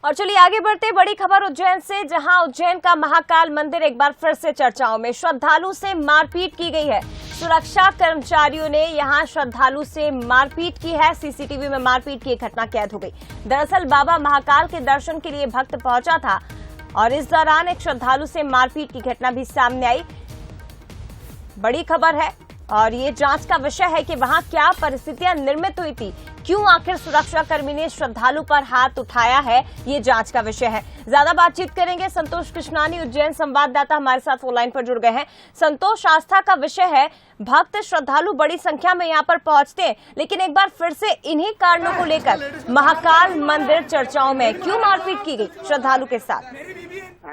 और चलिए आगे बढ़ते, बड़ी खबर उज्जैन से, जहां उज्जैन का महाकाल मंदिर एक बार फिर से चर्चाओं में। श्रद्धालु से मारपीट की गई है। सुरक्षा कर्मचारियों ने यहां श्रद्धालु से मारपीट की है। सीसीटीवी में मारपीट की एक घटना कैद हो गई। दरअसल बाबा महाकाल के दर्शन के लिए भक्त पहुंचा था और इस दौरान एक श्रद्धालु से मारपीट की घटना भी सामने आई। बड़ी खबर है और ये जांच का विषय है कि वहां क्या परिस्थितियां निर्मित हुई थी, क्यों आखिर सुरक्षा कर्मी ने श्रद्धालु पर हाथ उठाया है, ये जांच का विषय है। ज्यादा बातचीत करेंगे संतोष कृष्णानी, उज्जैन संवाददाता हमारे साथ फोन लाइन पर जुड़ गए हैं। संतोष, आस्था का विषय है, भक्त श्रद्धालु बड़ी संख्या में यहाँ पर पहुंचते हैं, लेकिन एक बार फिर से इन्हीं कारणों को लेकर महाकाल मंदिर चर्चाओं में। क्यों मारपीट की गई श्रद्धालु के साथ?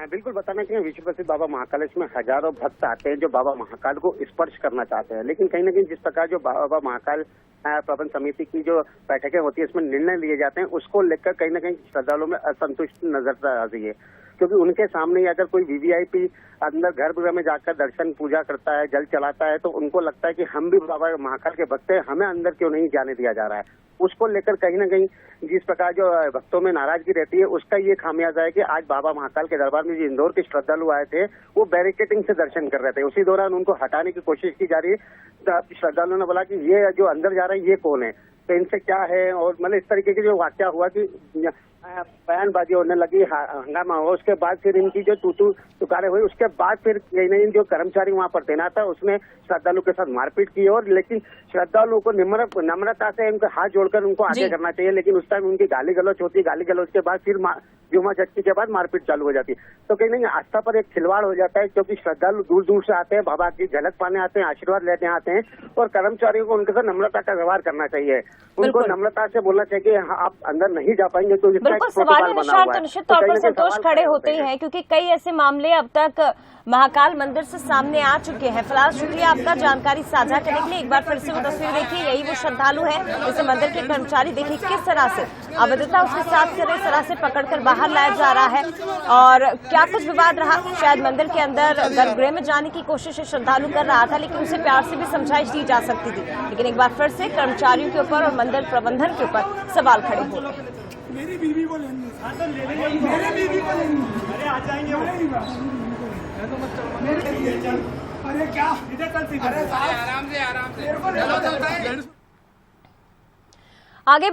बिल्कुल बताना चाहिए, विश्व प्रसिद्ध बाबा महाकालेश्वर में हजारों भक्त आते हैं जो बाबा महाकाल को स्पर्श करना चाहते हैं, लेकिन कहीं न कहीं जिस प्रकार जो बाबा महाकाल प्रबंध समिति की जो बैठकें होती है उसमें निर्णय लिए जाते हैं, उसको लेकर कहीं न कहीं श्रद्धालुओं में असंतुष्ट नजर आ रही है। क्योंकि उनके सामने अगर कोई वीवीआईपी अंदर गर्भगृह में जाकर दर्शन पूजा करता है, जल चलाता है, तो उनको लगता है कि हम भी बाबा महाकाल के भक्त हैं, हमें अंदर क्यों नहीं जाने दिया जा रहा है। उसको लेकर कहीं न कहीं जिस प्रकार जो भक्तों में नाराजगी रहती है, उसका ये खामियाजा है कि आज बाबा महाकाल के दरबार में जो इंदौर के श्रद्धालु आए थे वो बैरिकेडिंग से दर्शन कर रहे थे। उसी दौरान उनको हटाने की कोशिश की जा रही है। श्रद्धालुओं ने बोला कि ये जो अंदर जा रहे हैं ये कौन है, तो इनसे क्या है, और मतलब इस तरीके की जो वाकया हुआ कि बयानबाजी होने लगी, हंगामा हुआ। उसके बाद फिर इनकी जो तू तुकारे हुई, उसके बाद फिर कहीं नहीं जो कर्मचारी वहां पर तैनात था उसने श्रद्धालु के साथ मारपीट की। और लेकिन श्रद्धालुओं को नम्रता से उनके हाथ जोड़कर उनको आगे करना चाहिए, लेकिन उस टाइम उनकी गाली गलौज होती है। गाली गलौज के बाद फिर जुमा चटकी के बाद मारपीट चालू हो जाती है। तो कहीं नहीं आस्था पर एक खिलवाड़ हो जाता है, क्योंकि श्रद्धालु दूर दूर से आते हैं, बाबा की झलक पाने आते हैं, आशीर्वाद लेने आते हैं, और कर्मचारियों को उनके साथ नम्रता का व्यवहार करना चाहिए। उनको नम्रता से बोलना चाहिए कि आप अंदर नहीं जा पाएंगे तो तो निश्चित तौर पर संतोष खड़े होते ही हैं, क्योंकि कई ऐसे मामले अब तक महाकाल मंदिर से सामने आ चुके हैं। फिलहाल शुक्रिया आपका जानकारी साझा करने के लिए। एक बार फिर से वो तस्वीर देखिए, यही वो श्रद्धालु है जिसे मंदिर के कर्मचारी देखिए किस तरह से अवैधता उसके साथ कर, इस तरह से पकड़कर बाहर लाया जा रहा है। और क्या कुछ विवाद रहा, शायद मंदिर के अंदर गर्भगृह में जाने की कोशिश श्रद्धालु कर रहा था, लेकिन उसे प्यार से भी समझाइश दी जा सकती थी। लेकिन एक बार फिर से कर्मचारियों के ऊपर और मंदिर प्रबंधन के ऊपर सवाल खड़े हो रहे हैं। मेरी बीवी को लेंगे, मेरे बीवी को लेंगे, अरे आ जाएंगे अरे क्या, अरे आराम से आगे